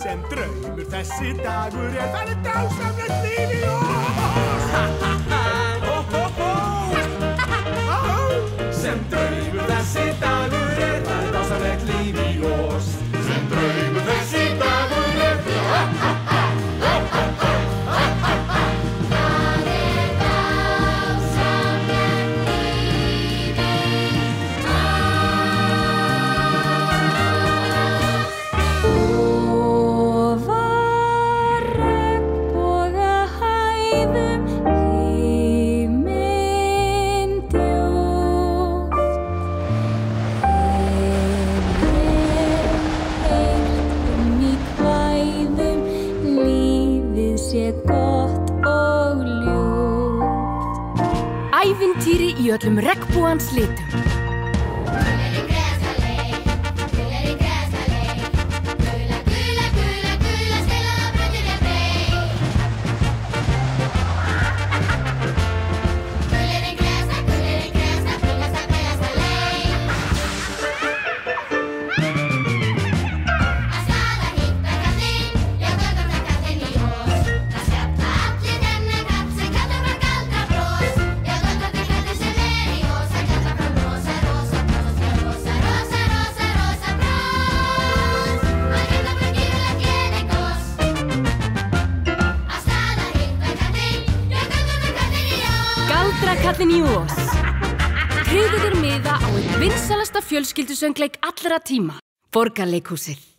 sem draumur þessi dagur það dásamlegt líf í oss. Sem draumur þessi dagur það dásamlegt líf í oss. Sem draumur þessi dagur Ævintýri í öllum regnbogans litum. Kallinn í Oz. Tryggðu þér miða á einn vinsælasta fjölskyldusöngleik allra tíma. Borgarleikhúsið.